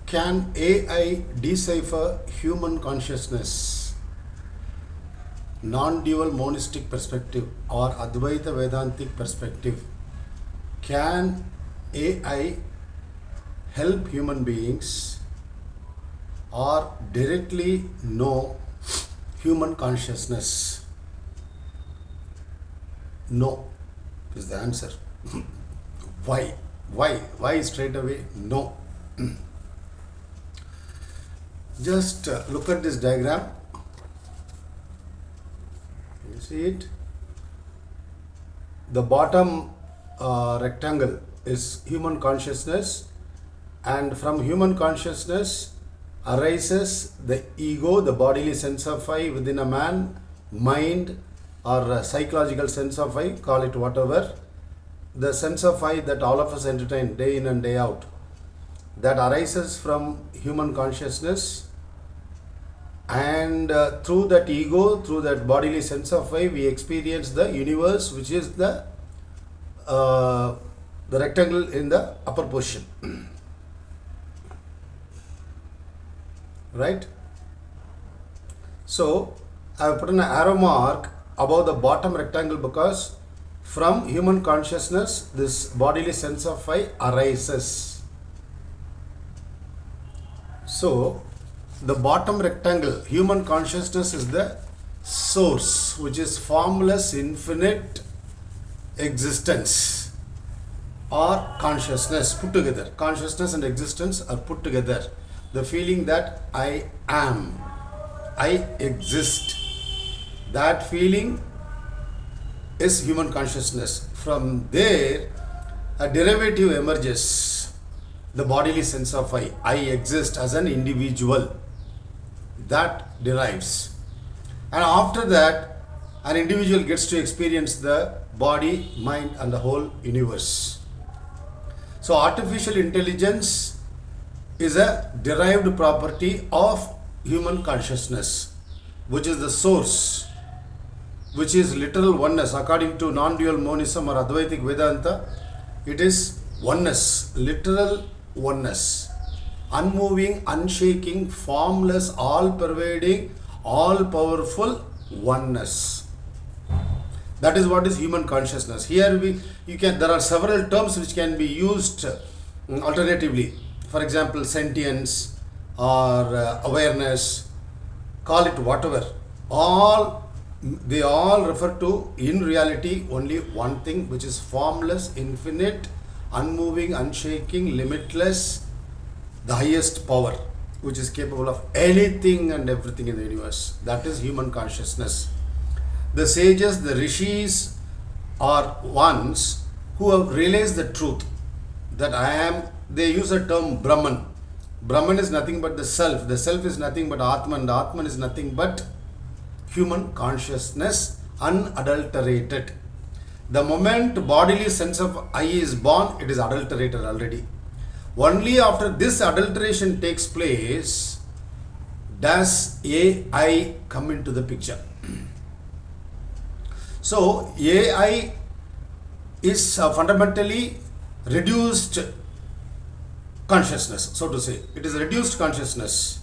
Can AI decipher human consciousness? Non-dual monistic perspective or Advaita Vedantic perspective. Can AI help human beings or directly know human consciousness? No is the answer. Why? Why straight away no? Just look at this diagram. Can you see it? The bottom rectangle is human consciousness, and from human consciousness arises the ego, the bodily sense of I within a man, mind or psychological sense of I, call it whatever. The sense of I that all of us entertain day in and day out, that arises from human consciousness, and through that ego, through that bodily sense of I, we experience the universe, which is the rectangle in the upper portion. Right? So I have put an arrow mark above the bottom rectangle because from human consciousness this bodily sense of I arises. So the bottom rectangle, human consciousness, is the source, which is formless infinite existence or consciousness put together. Consciousness and existence are put together. The feeling that I am, I exist, that feeling is human consciousness. From there, a derivative emerges, the bodily sense of I exist as an individual. That derives. And after that, an individual gets to experience the body, mind and the whole universe. So artificial intelligence is a derived property of human consciousness, which is the source, which is literal oneness. According to non-dual monism or Advaitic Vedanta, it is oneness, literal oneness, unmoving, unshaking, formless, all-pervading, all-powerful oneness. That is what is human consciousness. Here there are several terms which can be used alternatively. For example, sentience or awareness, call it whatever. They all refer to, in reality, only one thing, which is formless, infinite, unmoving, unshaking, limitless, the highest power, which is capable of anything and everything in the universe. That is human consciousness. The sages, the rishis are ones who have realized the truth that I am. They use the term Brahman. Brahman is nothing but the self. The self is nothing but Atman. The Atman is nothing but human consciousness, unadulterated. The moment bodily sense of I is born, it is adulterated already. Only after this adulteration takes place does AI come into the picture. So AI is fundamentally reduced consciousness, so to say. It is reduced consciousness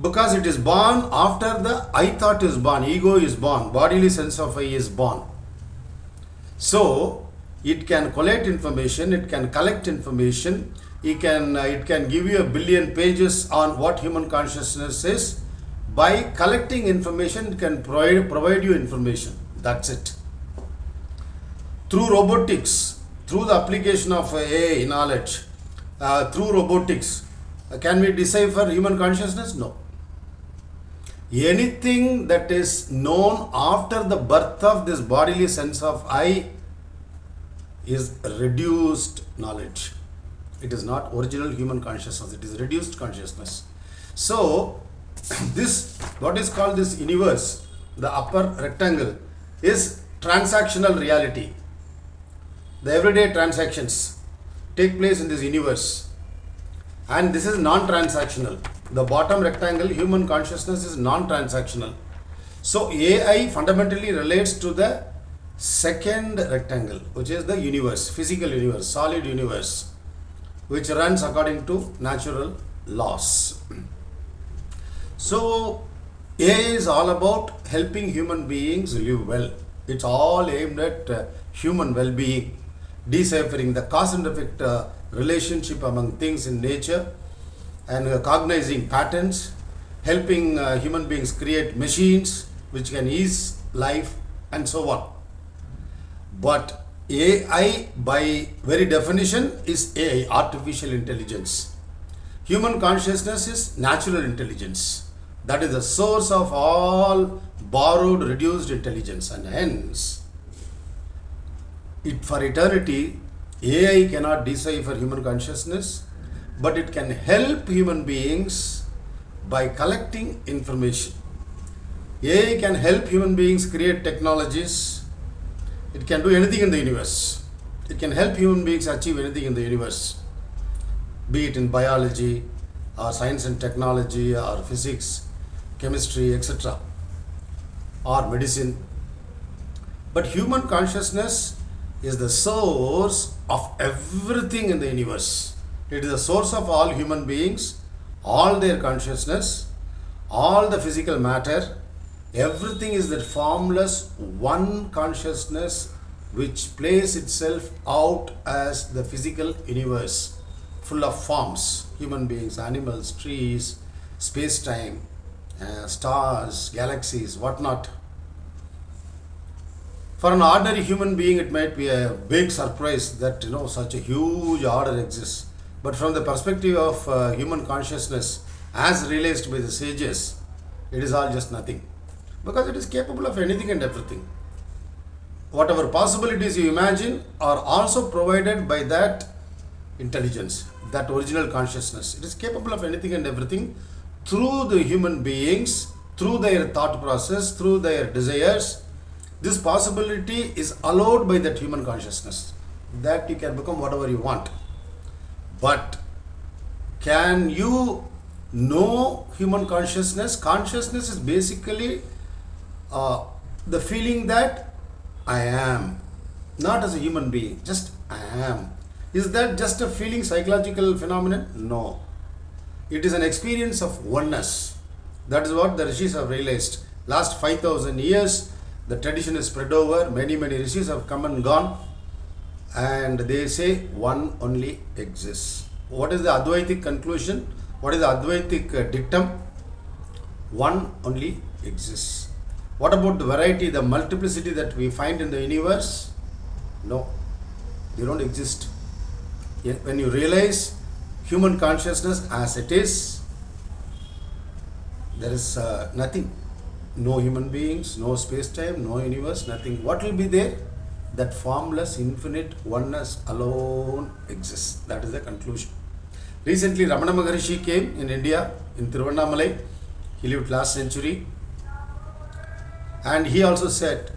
because it is born after the I thought is born, ego is born, bodily sense of I is born. So it can collate information, it can collect information, it can give you a billion pages on what human consciousness is. By collecting information, it can provide you information. That's it. Through robotics, through the application of AI knowledge, through robotics, can we decipher human consciousness? No. Anything that is known after the birth of this bodily sense of I is reduced knowledge. It is not original human consciousness. It is reduced consciousness. So this, what is called this universe, the upper rectangle, is transactional reality. The everyday transactions take place in this universe, and this is non-transactional. The bottom rectangle, human consciousness, is non-transactional. So AI fundamentally relates to the second rectangle, which is the universe, physical universe, solid universe, which runs according to natural laws. So AI is all about helping human beings live well. It's all aimed at human well-being, deciphering the cause and effect relationship among things in nature, and cognizing patterns, helping human beings create machines which can ease life and so on. But AI, by very definition, is AI, artificial intelligence. Human consciousness is natural intelligence. That is the source of all borrowed, reduced intelligence, and hence, for eternity, AI cannot decipher human consciousness, but it can help human beings by collecting information. AI can help human beings create technologies. It can do anything in the universe. It can help human beings achieve anything in the universe, be it in biology, or science and technology, or physics, chemistry, etc., or medicine. But human consciousness is the source of everything in the universe. It is the source of all human beings, all their consciousness, all the physical matter. Everything is that formless one consciousness which plays itself out as the physical universe, full of forms, human beings, animals, trees, space-time, stars, galaxies, whatnot. For an ordinary human being, it might be a big surprise that such a huge order exists. But from the perspective of human consciousness, as realized by the sages, it is all just nothing, because it is capable of anything and everything. Whatever possibilities you imagine are also provided by that intelligence, that original consciousness. It is capable of anything and everything through the human beings, through their thought process, through their desires. This possibility is allowed by that human consciousness, that you can become whatever you want. But can you know human consciousness? Consciousness is basically the feeling that I am, not as a human being, just I am. Is that just a feeling, psychological phenomenon? No. It is an experience of oneness. That is what the rishis have realized. Last 5,000 years, the tradition is spread over. Many rishis have come and gone. And they say one only exists. What is the Advaitic conclusion? What is the Advaitic dictum? One only exists. What about the variety, the multiplicity that we find in the universe? No, they don't exist. When you realize human consciousness as it is, there is nothing. No human beings, no space-time, no universe, nothing. What will be there? That formless, infinite oneness alone exists. That is the conclusion. Recently, Ramana Maharishi came in India, in Tiruvannamalai. He lived last century. And he also said,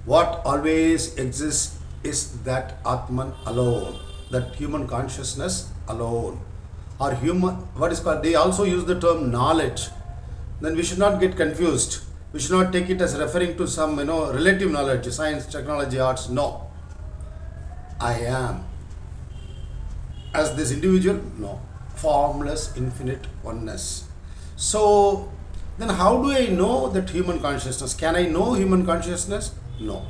what always exists is that Atman alone, that human consciousness alone. Or human, what is called, they also use the term knowledge. Then we should not get confused. We should not take it as referring to some, relative knowledge, science, technology, arts. No. I am. As this individual? No. Formless, infinite oneness. So, then how do I know that human consciousness? Can I know human consciousness? No.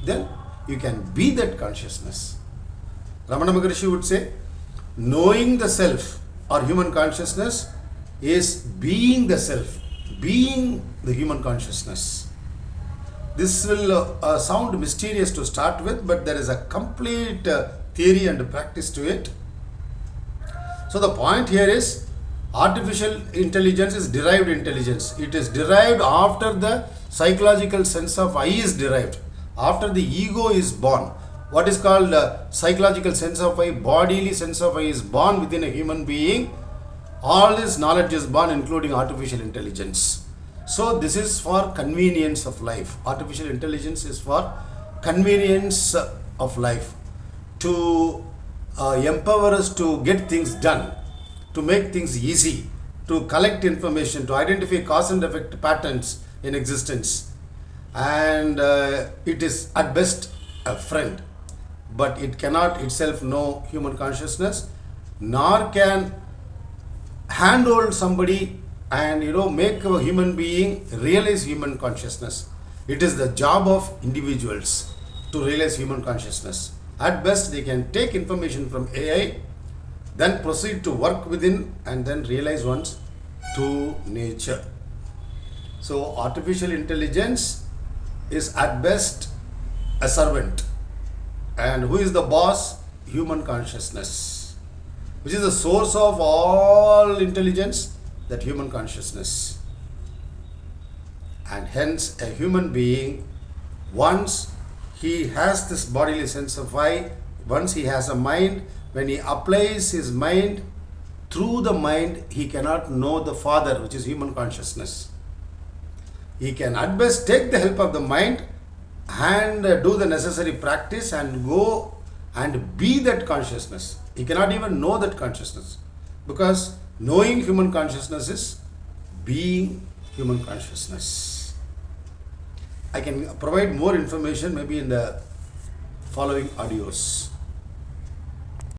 Then you can be that consciousness. Ramana Maharishi would say, knowing the self or human consciousness is being the self, being the human consciousness. This will sound mysterious to start with, but there is a complete theory and practice to it. So the point here is, artificial intelligence is derived intelligence. It is derived after the psychological sense of I is derived, after the ego is born. What is called psychological sense of I, bodily sense of I is born within a human being. All this knowledge is born, including artificial intelligence. So this is for convenience of life. Artificial intelligence is for convenience of life, to empower us to get things done, to make things easy, to collect information, to identify cause and effect patterns in existence. And it is at best a friend, but it cannot itself know human consciousness. nor can handhold somebody and make a human being realize human consciousness. It is the job of individuals to realize human consciousness. At best, they can take information from AI, then proceed to work within, and then realize one's true nature. So artificial intelligence is at best a servant. And who is the boss? Human consciousness, which is the source of all intelligence, that human consciousness. And hence a human being, once he has this bodily sense of I, once he has a mind, when he applies his mind, through the mind he cannot know the Father, which is human consciousness. He can at best take the help of the mind and do the necessary practice and go and be that consciousness. He cannot even know that consciousness, because knowing human consciousness is being human consciousness. I can provide more information maybe in the following audios.